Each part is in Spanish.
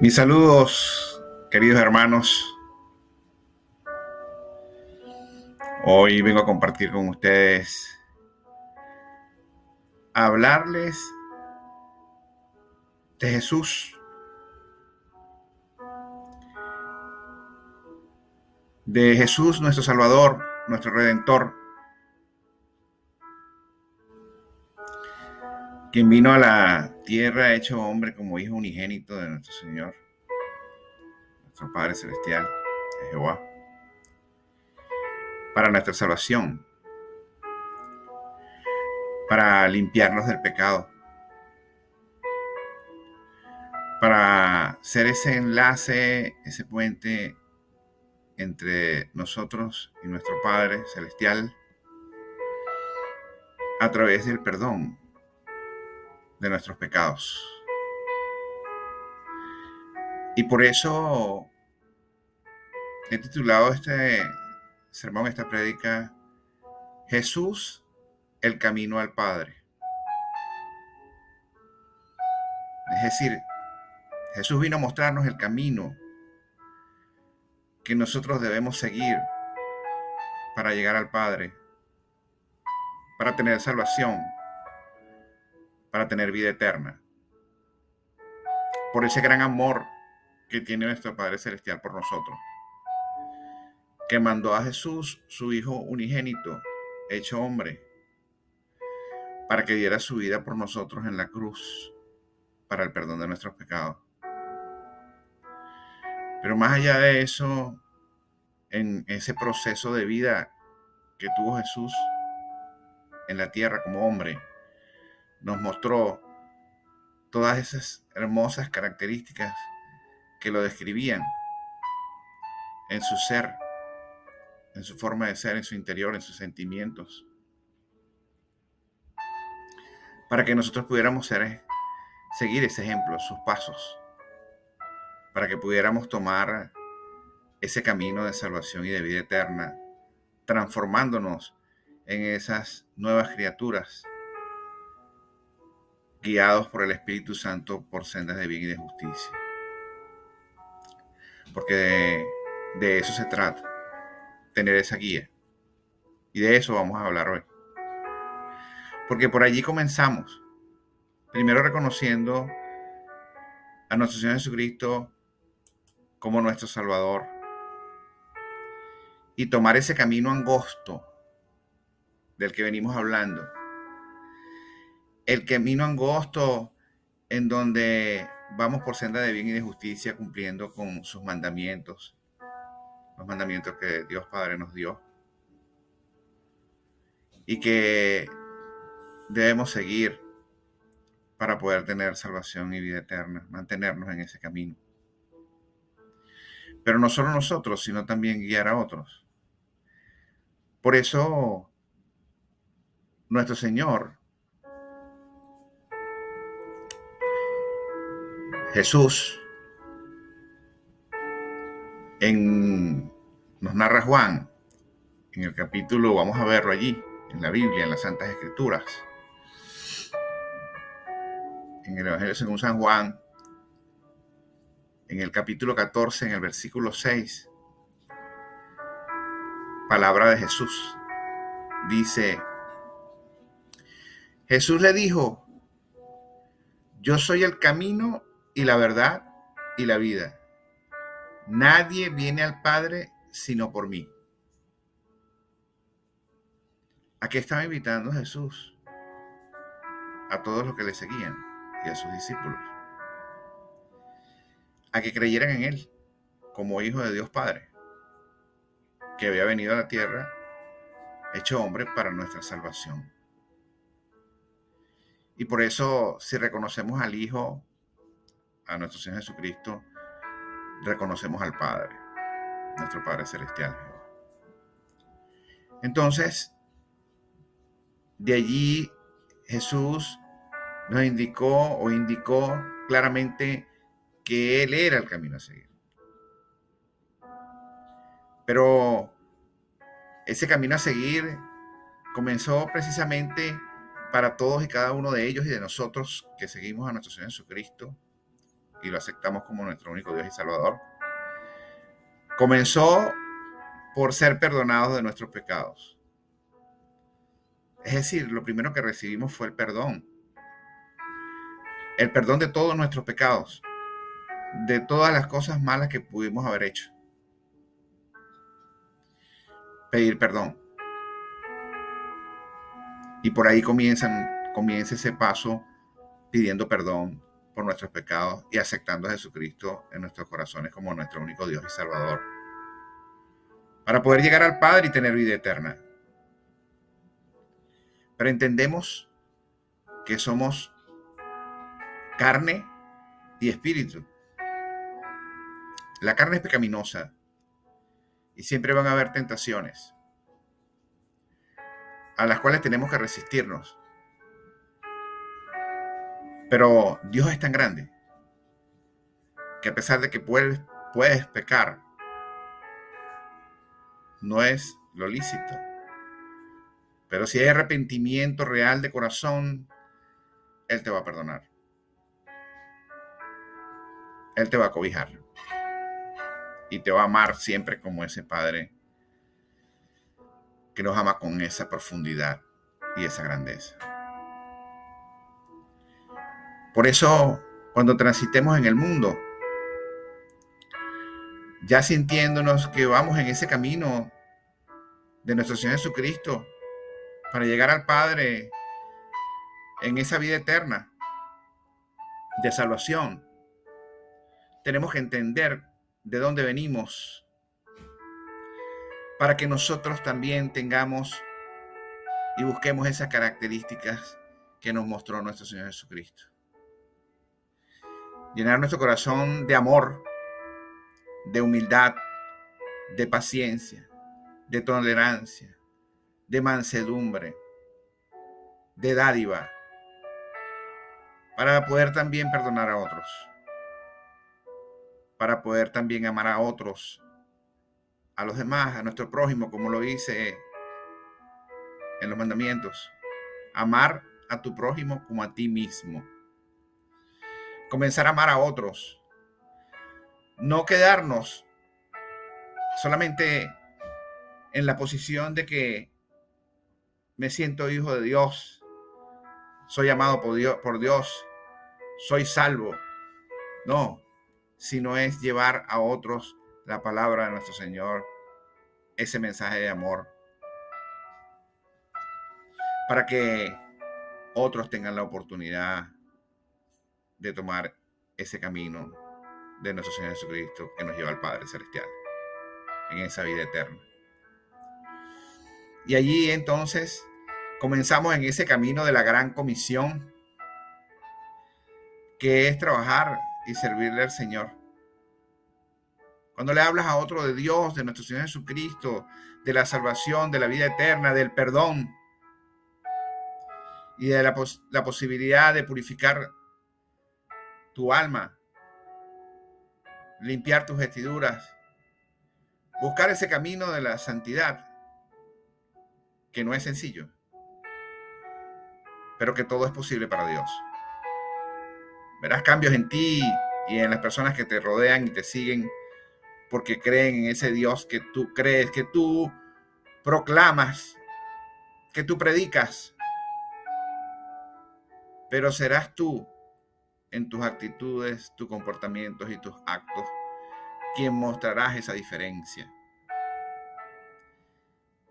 Mis saludos, queridos hermanos. Hoy vengo a compartir con ustedes, a hablarles de Jesús nuestro Salvador, nuestro Redentor, quien vino a la tierra hecho hombre como hijo unigénito de nuestro Señor, nuestro Padre Celestial, de Jehová, para nuestra salvación, para limpiarnos del pecado, para ser ese enlace, ese puente entre nosotros y nuestro Padre Celestial a través del perdón de nuestros pecados. Y por eso he titulado este sermón, esta prédica, Jesús, el camino al Padre. Es decir, Jesús vino a mostrarnos el camino que nosotros debemos seguir para llegar al Padre, para tener salvación, para tener vida eterna. Por ese gran amor que tiene nuestro Padre Celestial por nosotros, que mandó a Jesús, su Hijo unigénito, hecho hombre, para que diera su vida por nosotros en la cruz, para el perdón de nuestros pecados. Pero más allá de eso, en ese proceso de vida que tuvo Jesús en la tierra como hombre, nos mostró todas esas hermosas características que lo describían en su ser, en su forma de ser, en su interior, en sus sentimientos, para que nosotros pudiéramos seguir ese ejemplo, sus pasos, para que pudiéramos tomar ese camino de salvación y de vida eterna, transformándonos en esas nuevas criaturas, guiados por el Espíritu Santo por sendas de bien y de justicia. Porque de eso se trata, tener esa guía. Y de eso vamos a hablar hoy. Porque por allí comenzamos, primero reconociendo a nuestro Señor Jesucristo como nuestro Salvador y tomar ese camino angosto del que venimos hablando. El camino angosto en donde vamos por senda de bien y de justicia cumpliendo con sus mandamientos, los mandamientos que Dios Padre nos dio y que debemos seguir para poder tener salvación y vida eterna, mantenernos en ese camino. Pero no solo nosotros, sino también guiar a otros. Por eso, nuestro Señor Jesús nos narra Juan, en el capítulo, vamos a verlo allí, en la Biblia, en las Santas Escrituras, en el Evangelio según San Juan, en el capítulo 14, en el versículo 6, palabra de Jesús. Dice, Jesús le dijo, yo soy el camino y la verdad y la vida. Nadie viene al Padre sino por mí. ¿A qué estaba invitando Jesús? A todos los que le seguían y a sus discípulos. A que creyeran en Él como Hijo de Dios Padre, que había venido a la tierra hecho hombre para nuestra salvación. Y por eso, si reconocemos al Hijo, a nuestro Señor Jesucristo, reconocemos al Padre, nuestro Padre Celestial. Entonces, de allí Jesús nos indicó claramente que Él era el camino a seguir. Pero ese camino a seguir comenzó precisamente para todos y cada uno de ellos y de nosotros que seguimos a nuestro Señor Jesucristo, y lo aceptamos como nuestro único Dios y Salvador, comenzó por ser perdonados de nuestros pecados. Es decir, lo primero que recibimos fue el perdón de todos nuestros pecados, de todas las cosas malas que pudimos haber hecho. Pedir perdón. Y por ahí comienza ese paso pidiendo perdón por nuestros pecados y aceptando a Jesucristo en nuestros corazones como nuestro único Dios y Salvador, para poder llegar al Padre y tener vida eterna. Pero entendemos que somos carne y espíritu. La carne es pecaminosa y siempre van a haber tentaciones a las cuales tenemos que resistirnos. Pero Dios es tan grande que a pesar de que puedes pecar, no es lo lícito. Pero si hay arrepentimiento real de corazón, Él te va a perdonar. Él te va a cobijar. Y te va a amar siempre como ese Padre que nos ama con esa profundidad y esa grandeza. Por eso, cuando transitemos en el mundo, ya sintiéndonos que vamos en ese camino de nuestro Señor Jesucristo para llegar al Padre en esa vida eterna de salvación, tenemos que entender de dónde venimos para que nosotros también tengamos y busquemos esas características que nos mostró nuestro Señor Jesucristo. Llenar nuestro corazón de amor, de humildad, de paciencia, de tolerancia, de mansedumbre, de dádiva, para poder también perdonar a otros, para poder también amar a otros, a los demás, a nuestro prójimo, como lo dice en los mandamientos. Amar a tu prójimo como a ti mismo. Comenzar a amar a otros. No quedarnos solamente en la posición de que me siento hijo de Dios, soy amado por Dios, soy salvo. No, sino es llevar a otros la palabra de nuestro Señor, ese mensaje de amor, para que otros tengan la oportunidad de tomar ese camino de nuestro Señor Jesucristo que nos lleva al Padre Celestial, en esa vida eterna. Y allí entonces comenzamos en ese camino de la gran comisión, que es trabajar y servirle al Señor. Cuando le hablas a otro de Dios, de nuestro Señor Jesucristo, de la salvación, de la vida eterna, del perdón y de la posibilidad de purificar tu alma, limpiar tus vestiduras, buscar ese camino de la santidad, que no es sencillo, pero que todo es posible para Dios. Verás cambios en ti y en las personas que te rodean y te siguen porque creen en ese Dios que tú crees, que tú proclamas, que tú predicas. Pero serás tú, en tus actitudes, tus comportamientos y tus actos, quien mostrarás esa diferencia.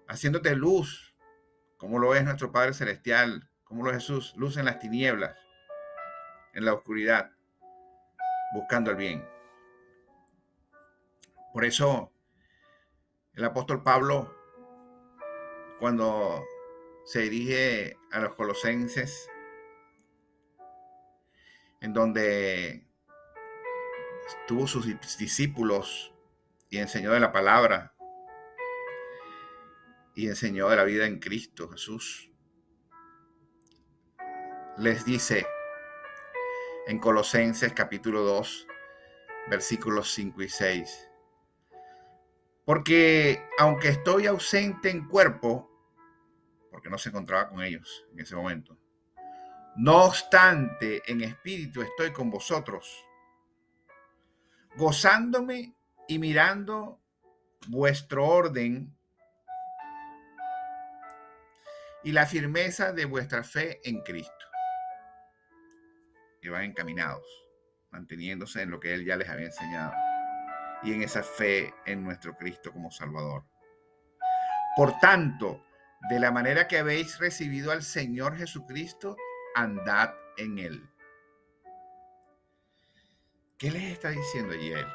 Haciéndote luz, como lo es nuestro Padre Celestial, como lo es Jesús, luz en las tinieblas, en la oscuridad, buscando el bien. Por eso, el apóstol Pablo, cuando se dirige a los colosenses, en donde tuvo sus discípulos y enseñó de la palabra y enseñó de la vida en Cristo Jesús, les dice en Colosenses capítulo 2, versículos 5 y 6. Porque aunque estoy ausente en cuerpo, porque no se encontraba con ellos en ese momento, no obstante en espíritu estoy con vosotros, gozándome y mirando vuestro orden y la firmeza de vuestra fe en Cristo, que van encaminados, manteniéndose en lo que Él ya les había enseñado y en esa fe en nuestro Cristo como Salvador. Por tanto, de la manera que habéis recibido al Señor Jesucristo, andad en Él. ¿Qué les está diciendo allí Él?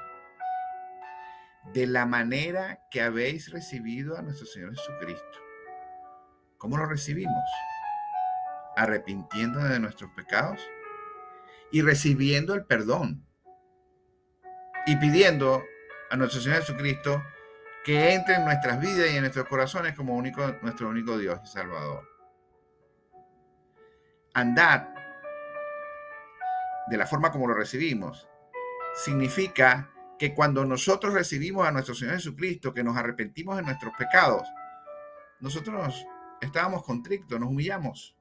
De la manera que habéis recibido a nuestro Señor Jesucristo. ¿Cómo lo recibimos? Arrepintiéndonos de nuestros pecados y recibiendo el perdón y pidiendo a nuestro Señor Jesucristo que entre en nuestras vidas y en nuestros corazones como nuestro único Dios y Salvador. Andad de la forma como lo recibimos significa que cuando nosotros recibimos a nuestro Señor Jesucristo, que nos arrepentimos de nuestros pecados, nosotros estábamos contritos, nos humillamos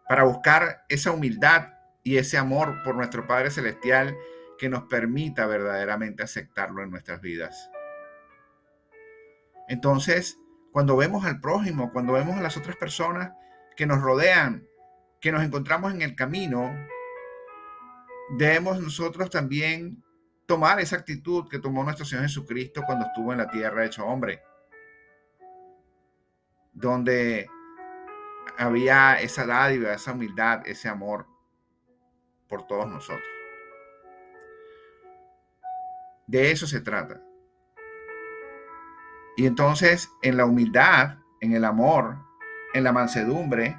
para buscar esa humildad y ese amor por nuestro Padre Celestial que nos permita verdaderamente aceptarlo en nuestras vidas. Entonces, cuando vemos al prójimo, cuando vemos a las otras personas que nos rodean, que nos encontramos en el camino, debemos nosotros también tomar esa actitud que tomó nuestro Señor Jesucristo cuando estuvo en la tierra hecho hombre, donde había esa dádiva, esa humildad, ese amor por todos nosotros. De eso se trata. Y entonces, en la humildad, en el amor, en la mansedumbre,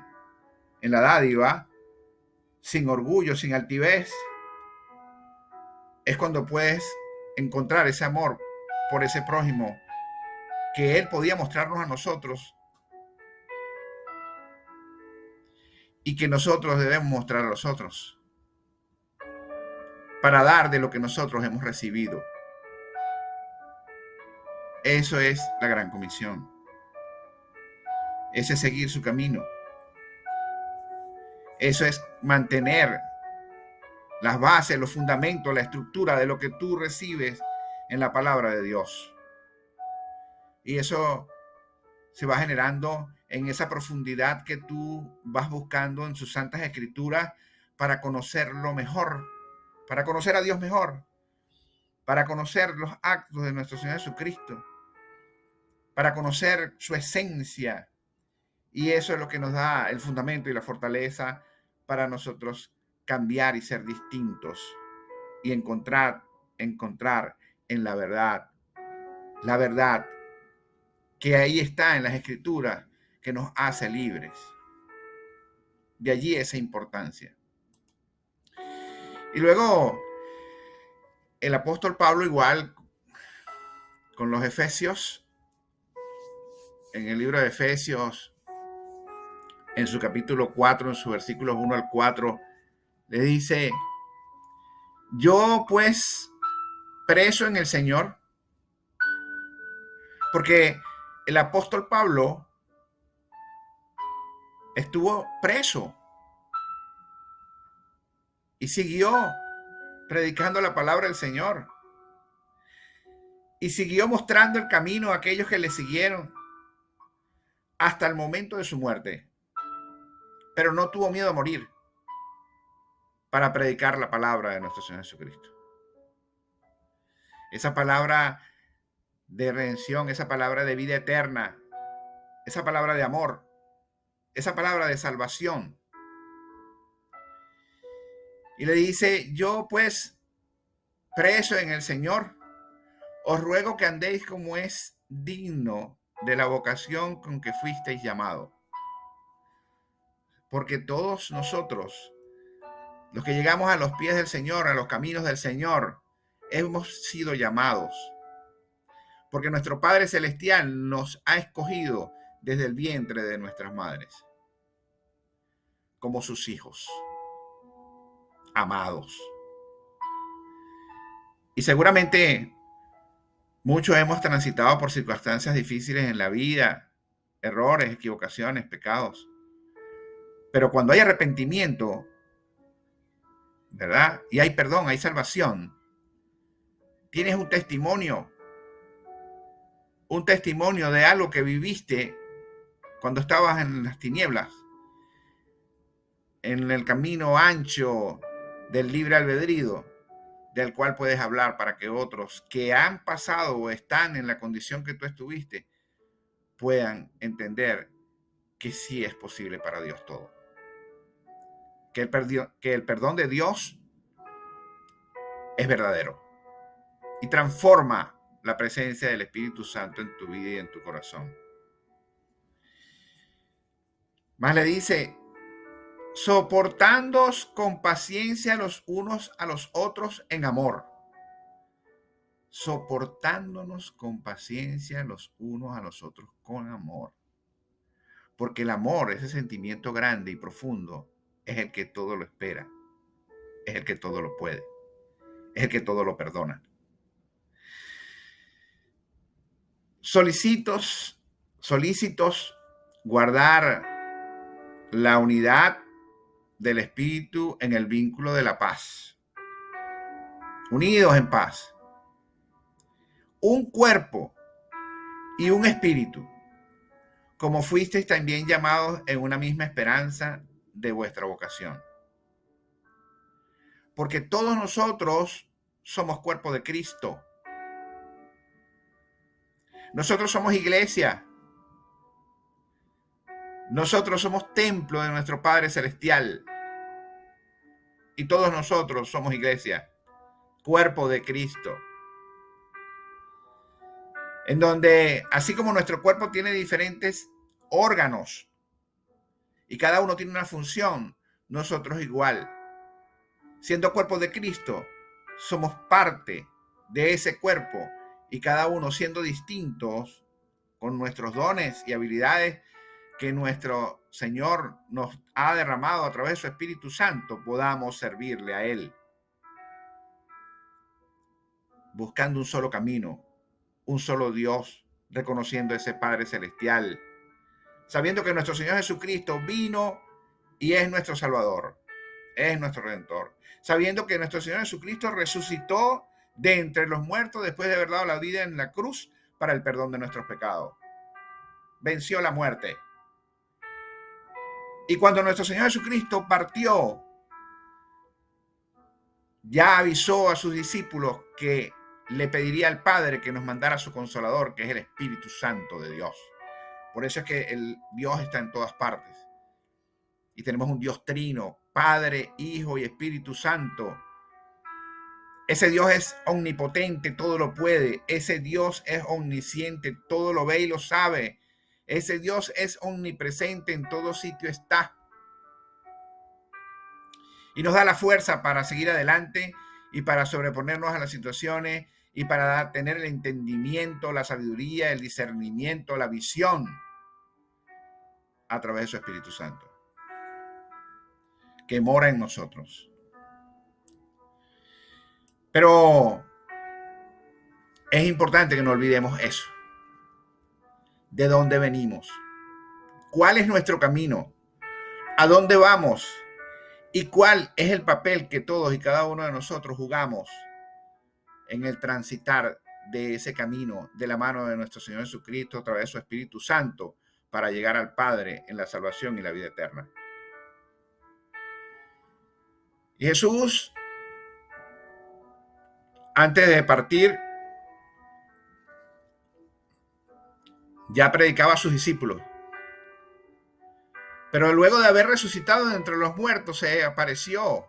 en la dádiva, sin orgullo, sin altivez, es cuando puedes encontrar ese amor por ese prójimo que Él podía mostrarnos a nosotros y que nosotros debemos mostrar a los otros para dar de lo que nosotros hemos recibido. Eso es la gran comisión. Ese es seguir su camino. Eso es mantener las bases, los fundamentos, la estructura de lo que tú recibes en la palabra de Dios. Y eso se va generando en esa profundidad que tú vas buscando en sus santas escrituras para conocerlo mejor, para conocer a Dios mejor, para conocer los actos de nuestro Señor Jesucristo, para conocer su esencia. Y eso es lo que nos da el fundamento y la fortaleza para nosotros cambiar y ser distintos y encontrar en la verdad que ahí está en las escrituras que nos hace libres. De allí esa importancia. Y luego el apóstol Pablo, igual con los Efesios, en el libro de Efesios, en su capítulo 4, en sus versículos 1 al 4, le dice: yo pues, preso en el Señor, porque el apóstol Pablo estuvo preso y siguió predicando la palabra del Señor y siguió mostrando el camino a aquellos que le siguieron hasta el momento de su muerte, pero no tuvo miedo a morir para predicar la palabra de nuestro Señor Jesucristo. Esa palabra de redención, esa palabra de vida eterna, esa palabra de amor, esa palabra de salvación. Y le dice: yo pues, preso en el Señor, os ruego que andéis como es digno de la vocación con que fuisteis llamados. Porque todos nosotros, los que llegamos a los pies del Señor, a los caminos del Señor, hemos sido llamados. Porque nuestro Padre Celestial nos ha escogido desde el vientre de nuestras madres como sus hijos amados. Y seguramente muchos hemos transitado por circunstancias difíciles en la vida, errores, equivocaciones, pecados. Pero cuando hay arrepentimiento, ¿verdad? Y hay perdón, hay salvación. Tienes un testimonio de algo que viviste cuando estabas en las tinieblas, en el camino ancho del libre albedrío, del cual puedes hablar para que otros que han pasado o están en la condición que tú estuviste puedan entender que sí es posible para Dios todo. Que el perdón de Dios es verdadero y transforma la presencia del Espíritu Santo en tu vida y en tu corazón. Más le dice, soportándoos con paciencia los unos a los otros en amor. Soportándonos con paciencia los unos a los otros con amor. Porque el amor, ese sentimiento grande y profundo, es el que todo lo espera, es el que todo lo puede, es el que todo lo perdona. Solícitos guardar la unidad del espíritu en el vínculo de la paz. Unidos en paz. Un cuerpo y un espíritu, como fuisteis también llamados en una misma esperanza de vuestra vocación. Porque todos nosotros somos cuerpo de Cristo. Nosotros somos iglesia. Nosotros somos templo de nuestro Padre Celestial. Y todos nosotros somos iglesia, cuerpo de Cristo. En donde, así como nuestro cuerpo tiene diferentes órganos y cada uno tiene una función, nosotros igual. Siendo cuerpo de Cristo, somos parte de ese cuerpo y cada uno siendo distintos con nuestros dones y habilidades que nuestro Señor nos ha derramado a través de su Espíritu Santo, podamos servirle a Él, buscando un solo camino, un solo Dios, reconociendo ese Padre Celestial, sabiendo que nuestro Señor Jesucristo vino y es nuestro Salvador, es nuestro Redentor, sabiendo que nuestro Señor Jesucristo resucitó de entre los muertos después de haber dado la vida en la cruz para el perdón de nuestros pecados. Venció la muerte. Y cuando nuestro Señor Jesucristo partió, ya avisó a sus discípulos que le pediría al Padre que nos mandara su Consolador, que es el Espíritu Santo de Dios. Por eso es que el Dios está en todas partes. Y tenemos un Dios trino, Padre, Hijo y Espíritu Santo. Ese Dios es omnipotente, todo lo puede. Ese Dios es omnisciente, todo lo ve y lo sabe. Ese Dios es omnipresente, en todo sitio está. Y nos da la fuerza para seguir adelante y para sobreponernos a las situaciones y para tener el entendimiento, la sabiduría, el discernimiento, la visión a través de su Espíritu Santo, que mora en nosotros. Pero es importante que no olvidemos eso. ¿De dónde venimos? ¿Cuál es nuestro camino? ¿A dónde vamos? ¿Y cuál es el papel que todos y cada uno de nosotros jugamos en el transitar de ese camino de la mano de nuestro Señor Jesucristo a través de su Espíritu Santo para llegar al Padre en la salvación y la vida eterna? Y Jesús, antes de partir, ya predicaba a sus discípulos. Pero luego de haber resucitado de entre los muertos, se apareció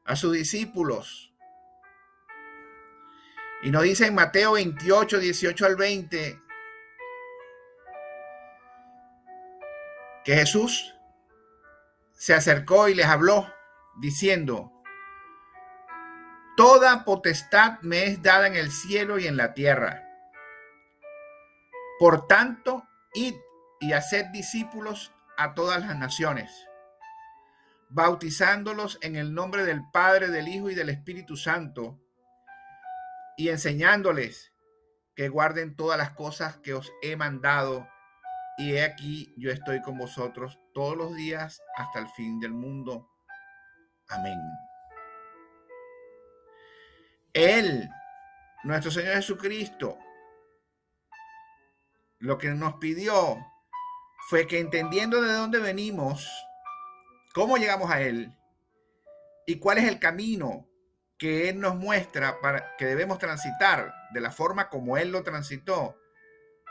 a sus discípulos. Y nos dice en Mateo 28, 18 al 20, que Jesús se acercó y les habló diciendo: toda potestad me es dada en el cielo y en la tierra. Por tanto, id y haced discípulos a todas las naciones, bautizándolos en el nombre del Padre, del Hijo y del Espíritu Santo, y enseñándoles que guarden todas las cosas que os he mandado. Y he aquí, yo estoy con vosotros todos los días hasta el fin del mundo. Amén. Él, nuestro Señor Jesucristo, lo que nos pidió fue que, entendiendo de dónde venimos, cómo llegamos a Él y cuál es el camino que Él nos muestra para que debemos transitar de la forma como Él lo transitó,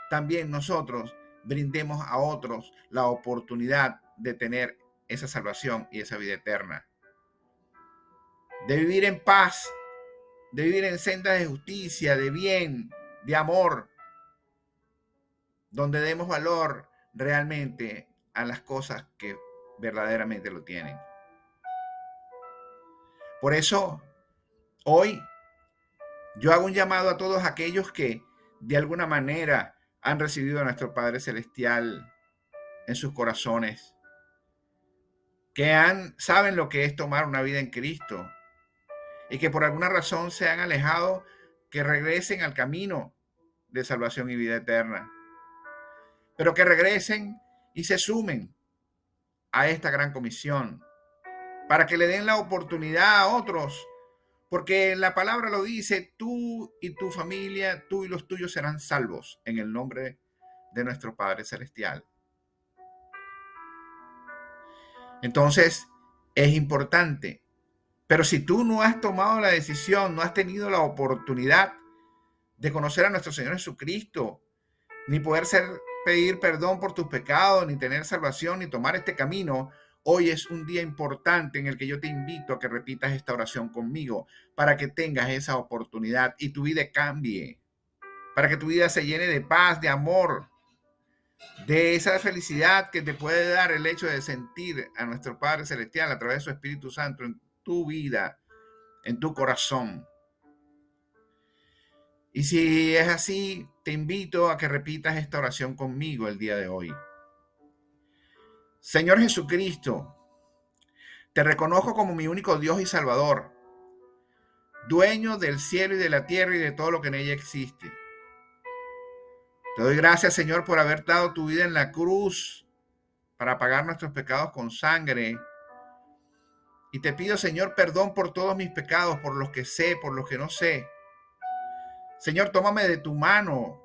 también nosotros brindemos a otros la oportunidad de tener esa salvación y esa vida eterna, de vivir en paz, de vivir en sendas de justicia, de bien, de amor, donde demos valor realmente a las cosas que verdaderamente lo tienen. Por eso, hoy yo hago un llamado a todos aquellos que de alguna manera han recibido a nuestro Padre Celestial en sus corazones, que saben lo que es tomar una vida en Cristo y que por alguna razón se han alejado, que regresen al camino de salvación y vida eterna, pero que regresen y se sumen a esta gran comisión para que le den la oportunidad a otros, porque la palabra lo dice: tú y tu familia, tú y los tuyos serán salvos en el nombre de nuestro Padre Celestial. Entonces, es importante. Pero si tú no has tomado la decisión, no has tenido la oportunidad de conocer a nuestro Señor Jesucristo, ni pedir perdón por tus pecados, ni tener salvación, ni tomar este camino, hoy es un día importante en el que yo te invito a que repitas esta oración conmigo para que tengas esa oportunidad y tu vida cambie, para que tu vida se llene de paz, de amor, de esa felicidad que te puede dar el hecho de sentir a nuestro Padre Celestial a través de su Espíritu Santo en tu vida, en tu corazón. Y si es así, te invito a que repitas esta oración conmigo el día de hoy. Señor Jesucristo, te reconozco como mi único Dios y Salvador, dueño del cielo y de la tierra y de todo lo que en ella existe. Te doy gracias, Señor, por haber dado tu vida en la cruz para pagar nuestros pecados con sangre. Y te pido, Señor, perdón por todos mis pecados, por los que sé, por los que no sé. Señor, tómame de tu mano,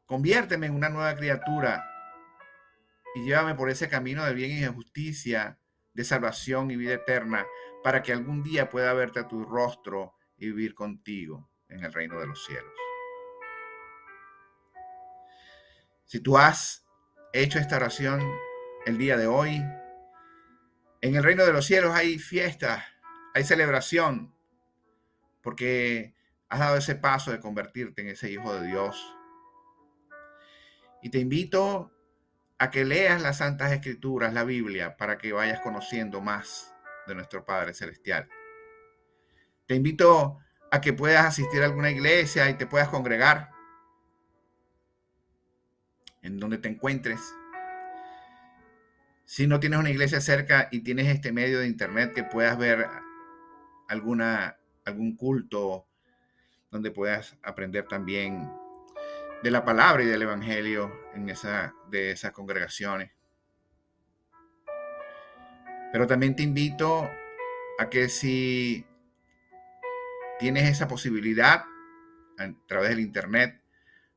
conviérteme en una nueva criatura y llévame por ese camino de bien y de justicia, de salvación y vida eterna, para que algún día pueda verte a tu rostro y vivir contigo en el reino de los cielos. Si tú has hecho esta oración el día de hoy, en el reino de los cielos hay fiesta, hay celebración, porque has dado ese paso de convertirte en ese hijo de Dios. Y te invito a que leas las Santas Escrituras, la Biblia, para que vayas conociendo más de nuestro Padre Celestial. Te invito a que puedas asistir a alguna iglesia y te puedas congregar en donde te encuentres. Si no tienes una iglesia cerca y tienes este medio de internet, que puedas ver algún culto donde puedas aprender también de la palabra y del evangelio de esas congregaciones. Pero también te invito a que, si tienes esa posibilidad a través del internet,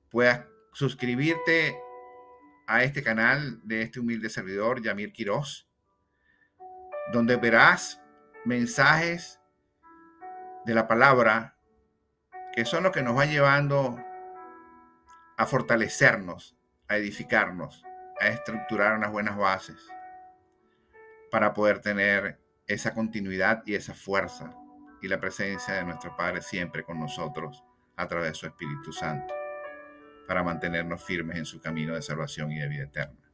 puedas suscribirte a este canal de este humilde servidor, Yamir Quiroz, donde verás mensajes de la palabra que son los que nos van llevando a fortalecernos, a edificarnos, a estructurar unas buenas bases para poder tener esa continuidad y esa fuerza y la presencia de nuestro Padre siempre con nosotros a través de su Espíritu Santo, para mantenernos firmes en su camino de salvación y de vida eterna.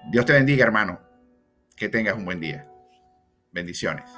Dios te bendiga, hermano. Que tengas un buen día. Bendiciones.